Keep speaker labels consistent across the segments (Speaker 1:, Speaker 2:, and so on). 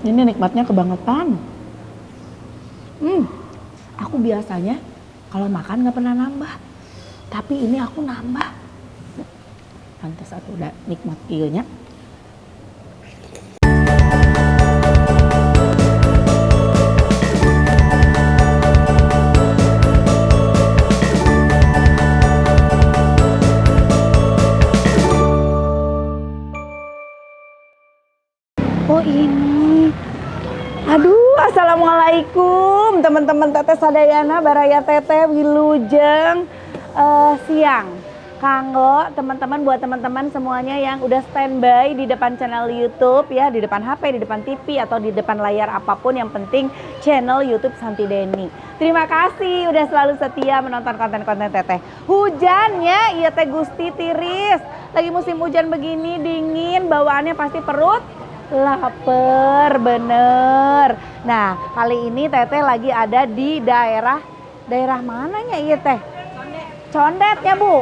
Speaker 1: Ini nikmatnya kebangetan. Aku biasanya kalau makan nggak pernah nambah, tapi ini aku nambah. Pantes aku udah nikmat ieunya. Oh ini. Aduh, assalamualaikum teman-teman teteh sadayana baraya teteh wilujeng siang. Kanggo teman-teman, buat teman-teman semuanya yang udah standby di depan channel YouTube ya, di depan HP, di depan TV atau di depan layar apapun, yang penting channel YouTube Santi Deni. Terima kasih udah selalu setia menonton konten-konten teteh. Hujannya iya teh Gusti tiris. Lagi musim hujan begini dingin, bawaannya pasti perut lapar bener. Nah kali ini teteh lagi ada di daerah mananya iya teh? Condet ya bu?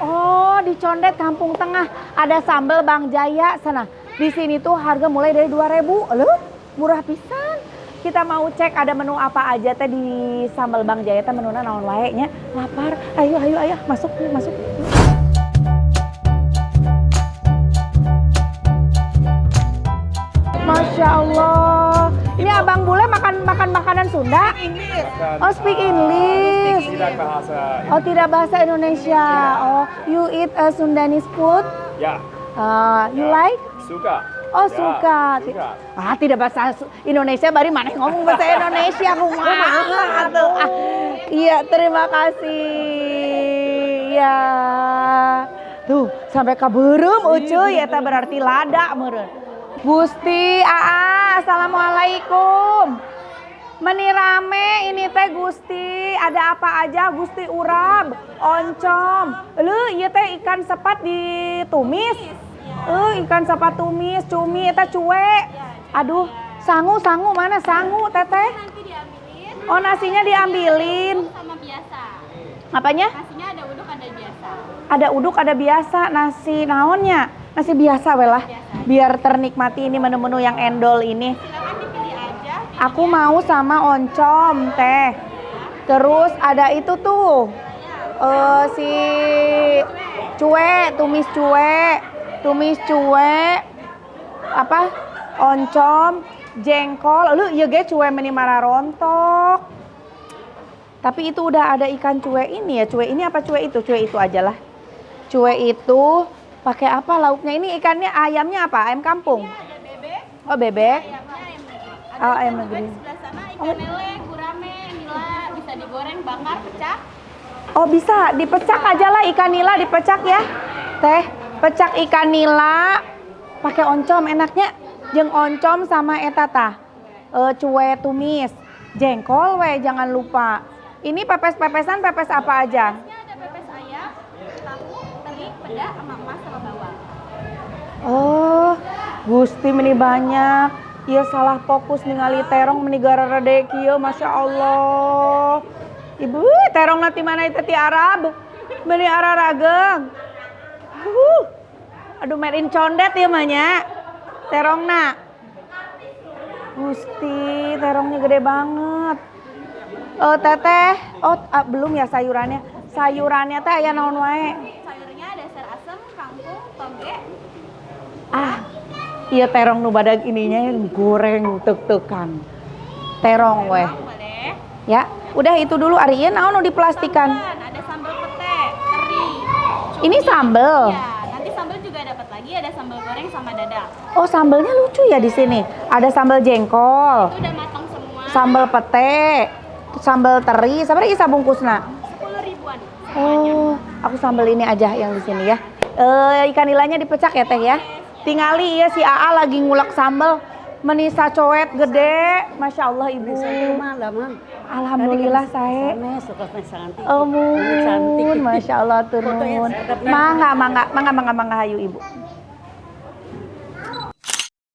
Speaker 1: Oh di Condet Kampung Tengah ada sambal Bang Jaya sana. Di sini tuh harga mulai dari 2.000. Loh murah pisan. Kita mau cek ada menu apa aja teh di sambal Bang Jaya teh, menuna naon wae nya. Lapar. Ayo masuk. Masya Allah. Ini abang bule makan makanan Sunda? Oh speak English.
Speaker 2: Tidak bahasa.
Speaker 1: Oh tidak bahasa Indonesia. Oh you eat Sundanese food?
Speaker 2: Ya.
Speaker 1: You like?
Speaker 2: Suka.
Speaker 1: Oh
Speaker 2: Ya,
Speaker 1: suka. Ah tidak bahasa Indonesia, bari mana ngomong bahasa Indonesia kumaha atuh. Iya terima kasih. Ya. Tuh sampai kabeurem ucuy eta berarti lada meureun. Gusti, assalamualaikum. Meni rame ini teh Gusti, ada apa aja Gusti? Urab, oncom, ieu teh ikan sepat ditumis. Ikan sepat tumis, cumi eta cuek. Aduh, sangu mana sangu teteh?
Speaker 3: Nanti diambilin.
Speaker 1: Oh nasinya diambilin.
Speaker 3: Sama biasa.
Speaker 1: Apanya?
Speaker 3: Nasinya ada uduk ada biasa.
Speaker 1: Ada uduk ada biasa, nasi naonnya? Nasi biasa we lah. Biar ternikmati ini menu-menu yang endol ini.
Speaker 3: Silakan dipilih aja.
Speaker 1: Aku mau sama oncom teh. Terus ada itu tuh si cuek, tumis cuek, apa? Oncom, jengkol. Lu ieu ge cuek meni mararontok. Tapi itu udah ada ikan cuek ini ya. Cuek ini apa cuek itu? Cuek itu aja lah. Cuek itu pakai apa lauknya? Ini ikannya, ayamnya apa? Ayam kampung?
Speaker 3: Ada bebek.
Speaker 1: Oh bebek.
Speaker 3: Ayamnya ayam negeri.
Speaker 1: Oh ayam
Speaker 3: Juga
Speaker 1: negeri.
Speaker 3: di sebelah sana ikan lele, gurame, nila, bisa digoreng, bakar, pecah.
Speaker 1: Oh bisa dipecak aja lah ikan nila, dipecak ya teh. Pecak ikan nila pakai oncom enaknya, jeung oncom sama eta tah cuek tumis, jengkol we jangan lupa. Ini pepes-pepesan pepes apa aja?
Speaker 3: Ada pepes ayam, tahu, teri, peda, sama emas sama bawang.
Speaker 1: Oh Gusti meni banyak. Ieu salah fokus ningali terong meni gararede kieu, Masya Allah. Ibu terong nanti mana itu ti Arab? Meni ararageng. Aduh made in Condet ya mahnya. Terongna. Gusti, terongnya gede banget. Teteh, belum ya sayurannya. Sayurannya teh aya naon wae?
Speaker 3: Sayurnya ada dasar asem, kangkung, toge.
Speaker 1: Iya terong nu badag ininya goreng tek-tekan. Terong weh.
Speaker 3: Boleh.
Speaker 1: Ya, udah itu dulu ari ieu naon nu diplastikan?
Speaker 3: Ada sambal pete, teri.
Speaker 1: Ini sambel.
Speaker 3: Ya, nanti sambal juga dapat lagi, ada sambal goreng sama dadar.
Speaker 1: Oh, sambelnya lucu ya di sini. Ada sambal jengkol,
Speaker 3: Itu udah matang semua.
Speaker 1: sambal pete, sambal teri, sabar ieu sabungkusna.
Speaker 3: 10 ribuan.
Speaker 1: Oh, aku sambal ini aja yang di sini ya. Ikan nilainya dipecak ya teh ya. Tingali ya si AA lagi ngulek sambal. Menisa coet gede, Masya Allah ibu. Alhamdulillah saya. Mun, Masya Allah turun. Mangga hayu ibu.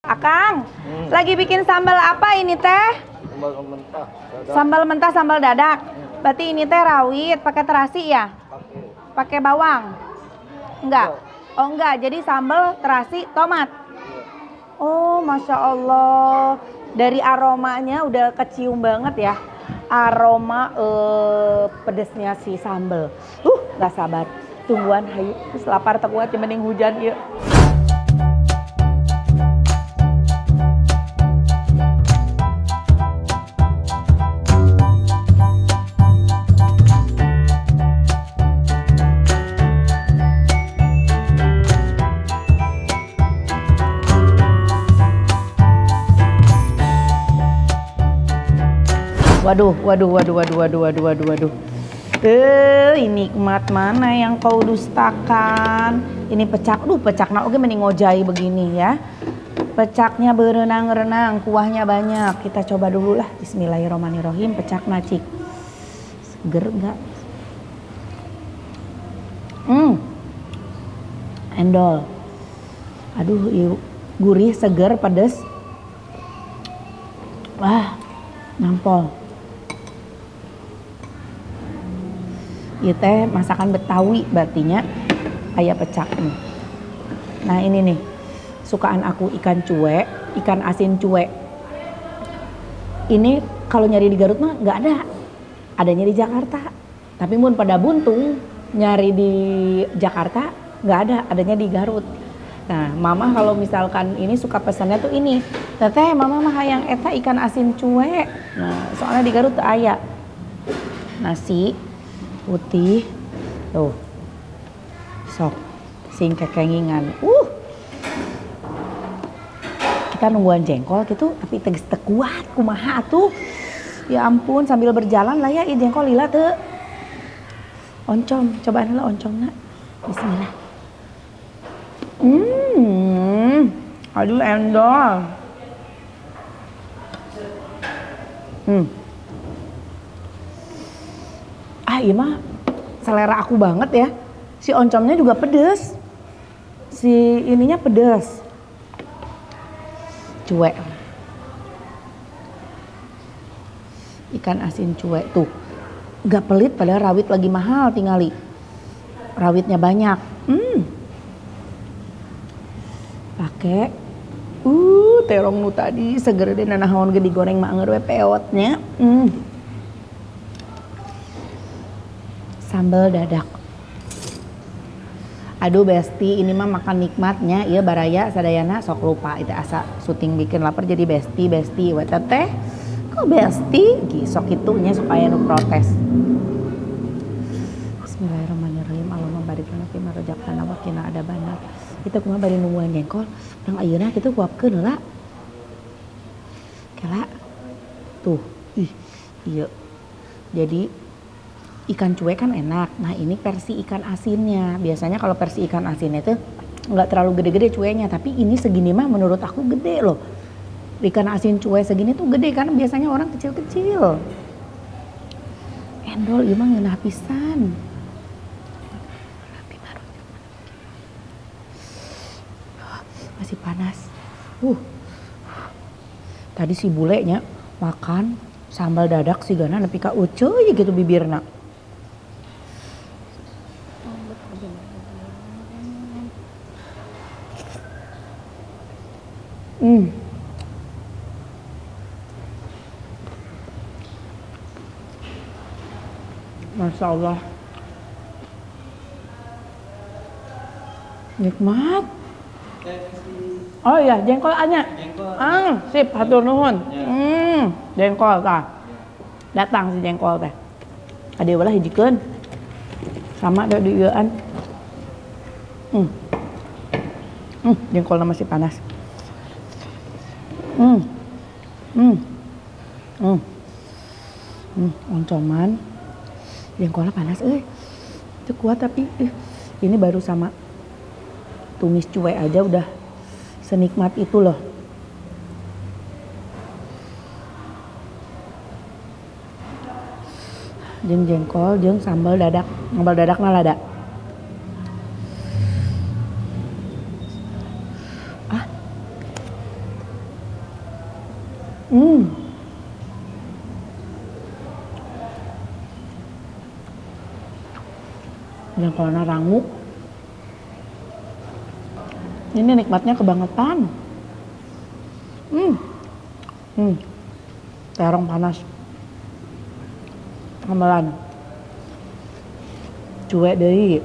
Speaker 1: Akang, lagi bikin sambal apa ini teh?
Speaker 2: Sambal mentah.
Speaker 1: Sambal mentah, sambal dadak. Berarti ini teh rawit, pakai terasi ya? Pakai bawang? Enggak. Oh enggak, jadi sambal terasi tomat. Oh, Masya Allah. Dari aromanya udah kecium banget ya. Aroma pedesnya si sambel. Gak sabar. Tungguan hayu. Terus lapar tak kuat mending hujan ya. Waduh. Nikmat mana yang kau dustakan? Ini pecak, pecakna oke mending ngojai begini ya. Pecaknya berenang-renang, kuahnya banyak. Kita coba dulu lah. Bismillahirrahmanirrahim. Pecak nacik. Seger enggak? Endol. Aduh, gurih, seger, pedes. Wah, nampol. Ieu teh masakan Betawi berartinya aya pecak nih. Nah ini nih sukaan aku ikan cuek, ikan asin cuek. Ini kalau nyari di Garut mah nggak ada, adanya di Jakarta. Tapi mun pada buntung nyari di Jakarta nggak ada, adanya di Garut. Nah mama kalau misalkan ini suka pesannya tuh ini, teteh mama mah hayang eta ikan asin cuek. Nah soalnya di Garut tuh aya nasi putih tuh sok sing kekengingan kita nungguan jengkol gitu tapi teges kuat kumaha tuh ya ampun sambil berjalan lah ya jengkol lila tuh oncom cobaan lah oncomna bismillah aduh endol iya mah selera aku banget ya. Si oncomnya juga pedes. Si ininya pedes. Cuek. Ikan asin cuek tuh. Gak pelit padahal rawit lagi mahal tingali. Rawitnya banyak. Pakai terong nu tadi seger deh nanahawan ge digoreng mah anger we peotnya. Sambal dadak. Aduh besti ini mah makan nikmatnya iya baraya sadayana sok lupa itu asa syuting bikin lapar jadi besti wa teteh kok besti sok itunya supaya nu protes. Bismillahirrahmanirrahim. Allahumma barik lana fi ma razaqtana wa qina adzabannar. Kita kumaha bari nungguan jengkol urang ayeuna kitu kuapkeun heula. Kela. Tuh, iya. Jadi ikan cuek kan enak. Nah ini versi ikan asinnya. Biasanya kalau versi ikan asinnya itu nggak terlalu gede-gede cueknya. Tapi ini segini mah menurut aku gede loh. Ikan asin cuek segini tuh gede kan biasanya orang kecil-kecil. Endol ieu mah ngeunah pisan. Masih panas. Tadi si bulenya makan sambal dadak sigana nepi ka uceuy gitu bibirna. Masya Allah nikmat. Oh iya jengkol anya sip hatur nuhun jengkol tah datang si jengkol teh ade ulah hijikeun sama da di ieuan jengkolna masih panas oncoman jengkolnya panas itu kuat tapi ini baru sama tumis cuek aja udah senikmat itu loh. Jeung jengkol jeung sambal dadak nalada. Jengkolnya rangu. Ini nikmatnya kebangetan. Hmm. Hmm. Terong panas. Gamelan. Cuek deui.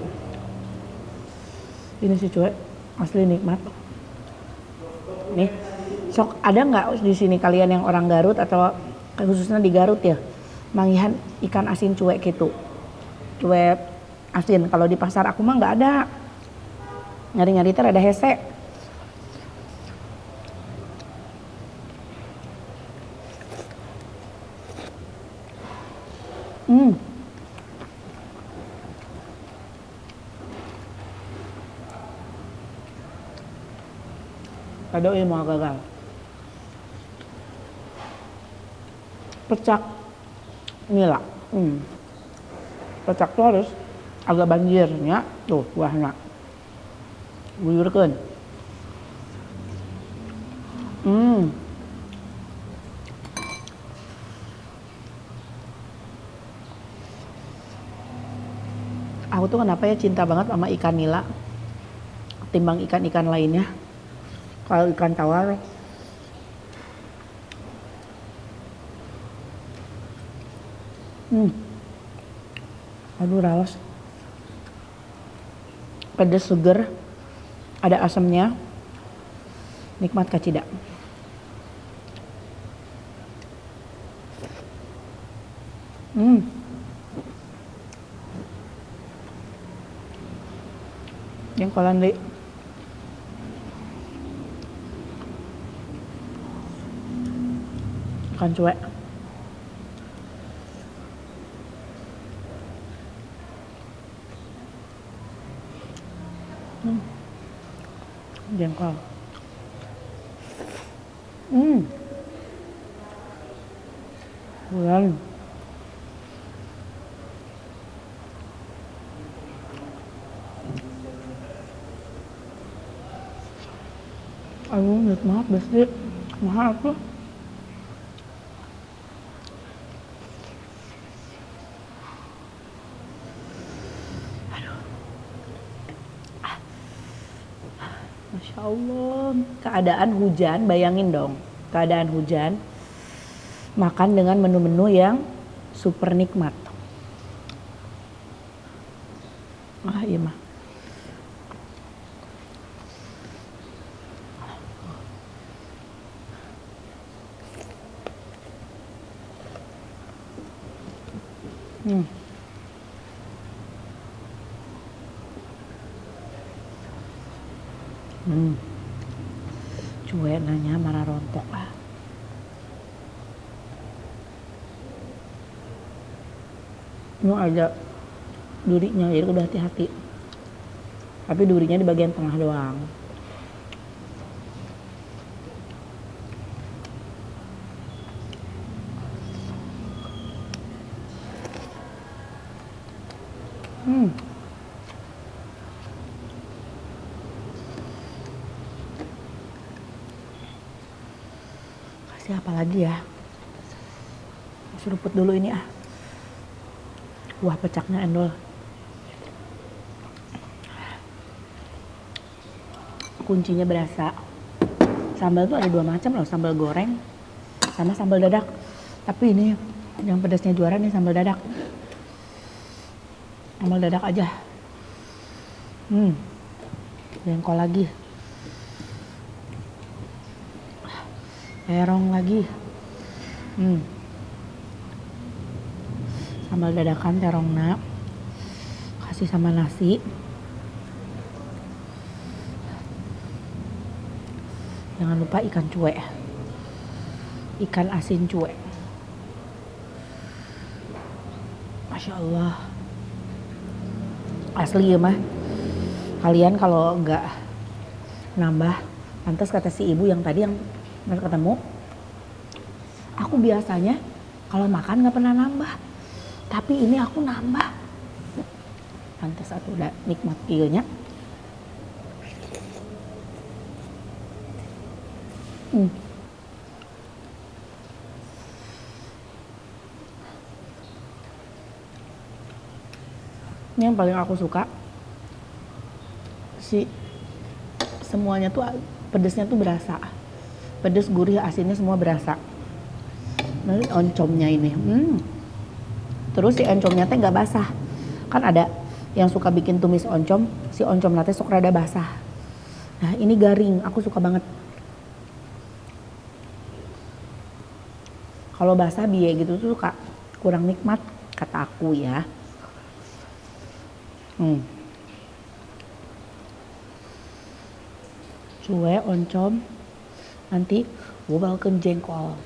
Speaker 1: Ini sih cuek asli nikmat. Nih, sok ada nggak di sini kalian yang orang Garut atau khususnya di Garut ya, mangihan ikan asin cuek gitu, cuek asin. Kalau di pasar aku mah nggak ada. Nyari-nyari ter ada hese. Hmm. Kado mau gagal. Pecak nila. Pecak tuh harus agak banjirnya. Tuh buahnya. Buyurkeun. Aku tuh kenapa ya cinta banget sama ikan nila timbang ikan-ikan lainnya. Kalau ikan tawar aduh raos, pedes seger, ada asamnya, nikmat kacida. Jengkolan deh. Ikan cuek. Jengkol. Bulan. Aduh, nikmat banget, mahal tuh. Masya Allah, keadaan hujan, bayangin dong, keadaan hujan, makan dengan menu-menu yang super nikmat. Iya mah. Cuek nanya marah rontok lah. Ini ada durinya, jadi udah hati-hati. Tapi durinya di bagian tengah doang. Kasih apa lagi ya? Seruput dulu ini ah. Wah, pecaknya endol. Kuncinya berasa. Sambal tuh ada dua macam loh, sambal goreng sama sambal dadak. Tapi ini yang pedasnya juara nih sambal dadak. Sambal dadak aja. Jengkol lagi. Terong lagi. Sambal dadakan terongna. Kasih sama nasi. Jangan lupa ikan cuek. Ikan asin cuek. Masya Allah. Asli ya mah. Kalian kalau nggak nambah, pantas kata si ibu yang tadi yang ketemu, aku biasanya kalau makan nggak pernah nambah, tapi ini aku nambah. Pantas aku udah nikmat ieunya. Ini yang paling aku suka, si semuanya tuh pedesnya tuh berasa. Pedes, gurih, asinnya semua berasa. Nah, oncomnya ini. Terus si oncomnya teh nggak basah. Kan ada yang suka bikin tumis oncom, si oncom teh sok rada basah. Nah, ini garing, aku suka banget. Kalau basah biye gitu tuh suka kurang nikmat kata aku ya. Cue oncom nanti wobalkeun jengkol.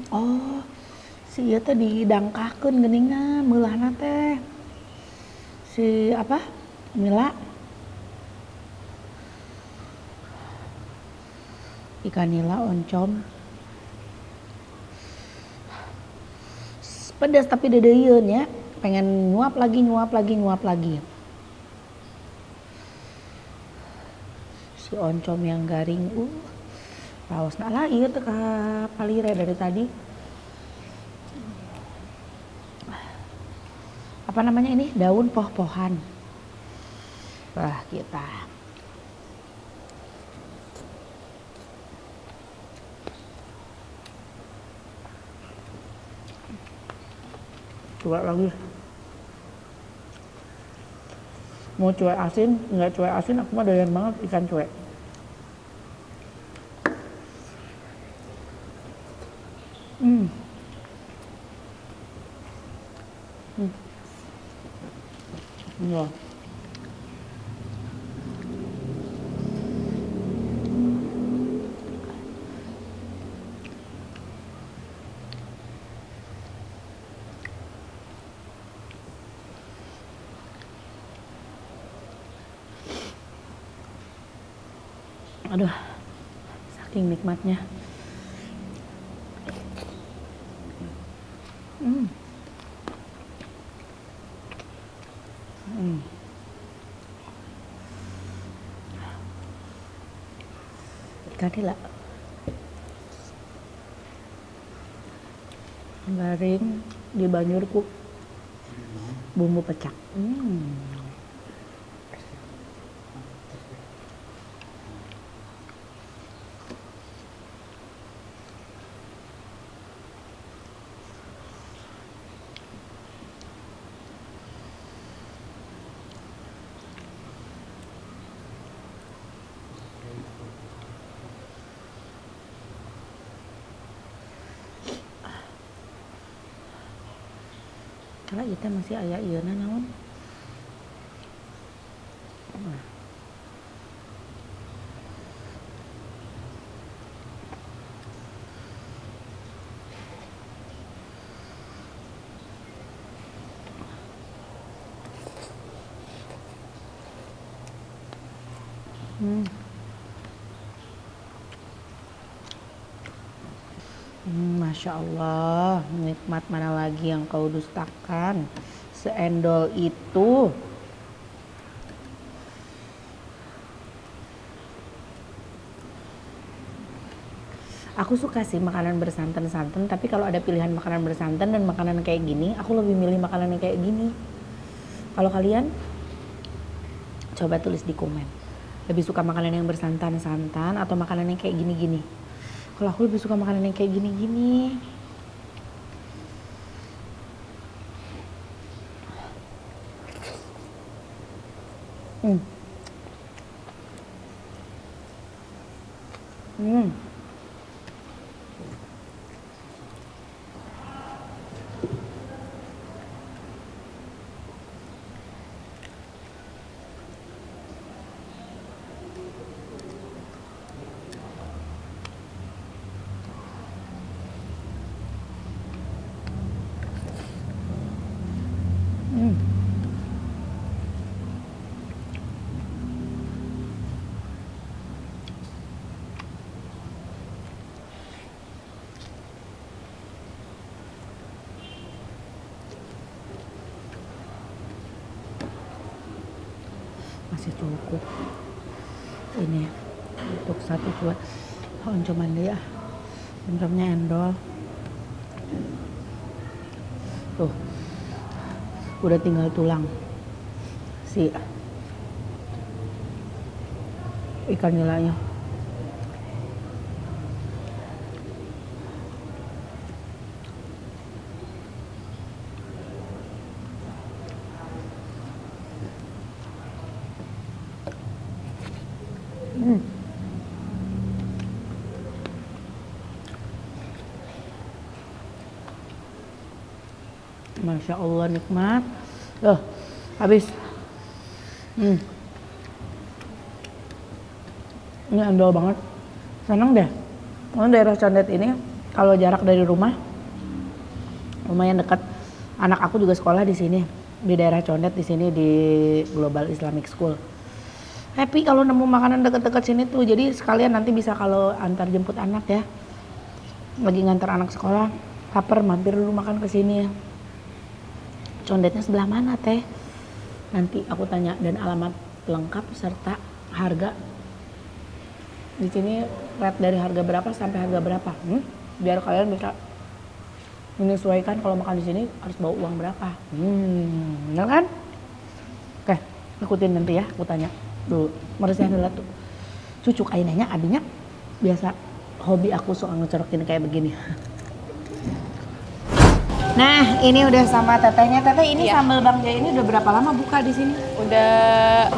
Speaker 1: Oh, si ieu teh didangkakeun geuningan meulahna teh. Si apa? Mila. Ikan nila oncom. Pedas tapi dedeyeun ya. Pengen nyuap lagi. Si oncom yang garing. Raosna lah ieu teh ka palire dari tadi. Apa namanya ini? Daun poh-pohan. Wah, kita. Coba lagi. Mau cuek asin, enggak cuek asin, aku mah doyan banget ikan cuek. Ya. Aduh, saking nikmatnya. Ikan nila garing dibanjur ku bumbu pecak. Karena kita masih aya ieuna naon. Masya Allah, nikmat mana lagi yang kau dustakan? Seendol itu. Aku suka sih makanan bersantan-santan, tapi kalau ada pilihan makanan bersantan dan makanan kayak gini, aku lebih milih makanan yang kayak gini. Kalau kalian, coba tulis di komen. Lebih suka makanan yang bersantan-santan atau makanan yang kayak gini-gini? Kalau aku lebih suka makanan yang kayak gini-gini. Masih cukup ini untuk satu cuek. Oncoman dia. Oncomnya endol. Tuh. Udah tinggal tulang. Si ikan nilainya. Masya Allah nikmat. Habis. Ini endol banget. Seneng deh. Karena daerah Condet ini kalau jarak dari rumah lumayan dekat. Anak aku juga sekolah di sini di daerah Condet di sini di Global Islamic School. Happy kalau nemu makanan dekat-dekat sini tuh. Jadi sekalian nanti bisa kalau antar jemput anak ya. Lagi ngantar anak sekolah, lapar mampir dulu makan ke sini. Condetnya sebelah mana teh? Nanti aku tanya dan alamat lengkap serta harga. Di sini rate dari harga berapa sampai harga berapa? Biar kalian bisa menyesuaikan kalau makan di sini harus bawa uang berapa. Bener kan? Oke, ikutin nanti ya, aku tanya. Tuh, meresnya adalah tuh. Cucuk ainanya adinya biasa hobi aku suka ngecorokin kayak begini. Nah, ini udah sama tetehnya. Teteh ini sambal Bang Jaya ini udah berapa lama buka di sini?
Speaker 3: Udah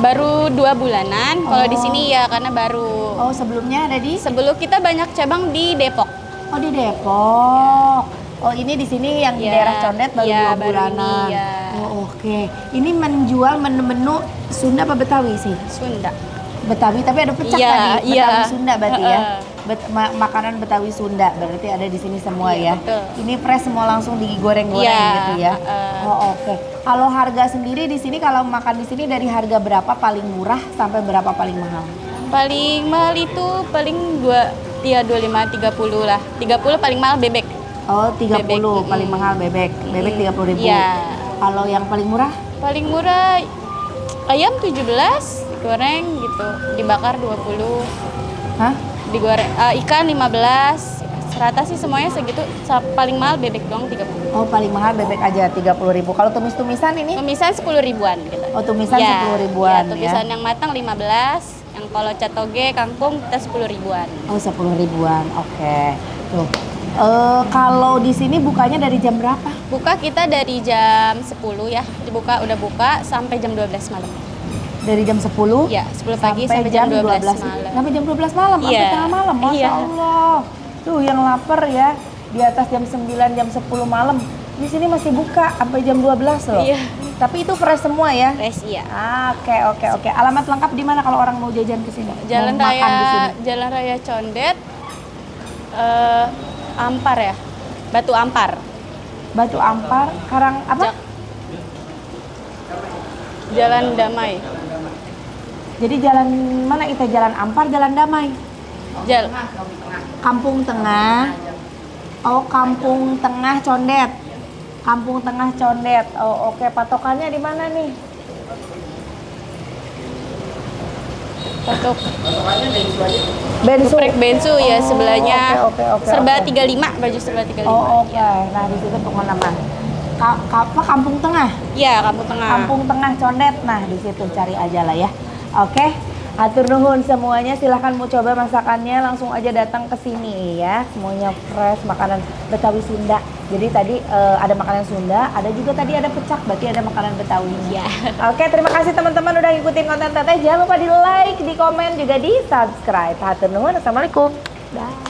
Speaker 3: baru 2 bulanan. Kalau di sini ya karena baru.
Speaker 1: Oh, sebelumnya ada di?
Speaker 3: Sebelum kita banyak cabang di Depok.
Speaker 1: Oh, di Depok. Oh, ini di sini yang di daerah Condet baru 2 bulanan.
Speaker 3: Ini, ya.
Speaker 1: Oh, oke. Ini menjual menu-menu Sunda apa Betawi sih?
Speaker 3: Sunda.
Speaker 1: Betawi tapi ada pecak tadi. Betawi Sunda berarti ya. Makanan Betawi Sunda berarti ada di sini semua ya.
Speaker 3: Betul.
Speaker 1: Ini fresh semua langsung digoreng-goreng gitu ya. Oh, oke. Kalau harga sendiri di sini kalau makan di sini dari harga berapa paling murah sampai berapa paling mahal?
Speaker 3: Paling mahal itu paling 25 30 lah. 30 paling mahal bebek.
Speaker 1: Oh, 30
Speaker 3: bebek.
Speaker 1: Paling mahal bebek. Bebek 30.000.
Speaker 3: Iya.
Speaker 1: Kalau yang paling murah?
Speaker 3: Paling murah ayam 17 digoreng gitu, dibakar 20.
Speaker 1: Hah?
Speaker 3: Digoreng ikan 15. Rata sih semuanya segitu. Paling mahal bebek doang 30.
Speaker 1: Oh, paling mahal bebek aja 30.000. Kalau tumis-tumisan ini?
Speaker 3: Tumisan 10 ribuan gitu.
Speaker 1: Oh, tumisan 10 ribuan ya.
Speaker 3: Tumisan yang matang 15, yang kalau catoge kangkung kita 10 ribuan.
Speaker 1: Oh, 10 ribuan. Oke. Tuh. Kalau di sini bukanya dari jam berapa?
Speaker 3: Buka kita dari jam 10 ya. Udah buka sampai jam 12 malam.
Speaker 1: Dari jam 10?
Speaker 3: Iya, 10 pagi sampai jam 12 malam.
Speaker 1: Sampai jam 12 malam, sampai tengah malam, Masya Allah. Tuh yang lapar ya, di atas jam 9, jam 10 malam. Di sini masih buka sampai jam 12 loh.
Speaker 3: Iya.
Speaker 1: Tapi itu fresh semua ya?
Speaker 3: Fresh, iya.
Speaker 1: Oke. Alamat lengkap di mana kalau orang mau jajan ke sini?
Speaker 3: Jalan
Speaker 1: mau makan di sini?
Speaker 3: Jalan Raya Condet, Ampar ya, Batu Ampar.
Speaker 1: Batu Ampar, Karang apa?
Speaker 3: Jalan Damai.
Speaker 1: Jadi jalan mana itu? Jalan Ampar, Jalan Damai? Kampung Tengah. Oh, Kampung Tengah Condet. Kampung Tengah Condet. Oh, oke. Patokannya di mana nih?
Speaker 3: Patokannya
Speaker 1: Bensu.
Speaker 3: Geprek Bensu ya sebelahnya.
Speaker 1: Oke.
Speaker 3: Serba 35, baju serba 35.
Speaker 1: Oh, oke. Nah, di situ tunggu nama. Kampung Tengah?
Speaker 3: Iya, Kampung Tengah.
Speaker 1: Kampung Tengah Condet. Nah, di situ cari aja lah ya. Oke. Atur nuhun semuanya, silahkan mau coba masakannya langsung aja datang ke sini ya. Semuanya fresh, makanan Betawi Sunda. Jadi tadi ada makanan Sunda, ada juga tadi ada pecak, berarti ada makanan Betawi.
Speaker 3: Ya.
Speaker 1: Oke, terima kasih teman-teman udah ngikutin konten Teteh. Jangan lupa di like, di komen, juga di subscribe. Atur nuhun, assalamualaikum. Dah.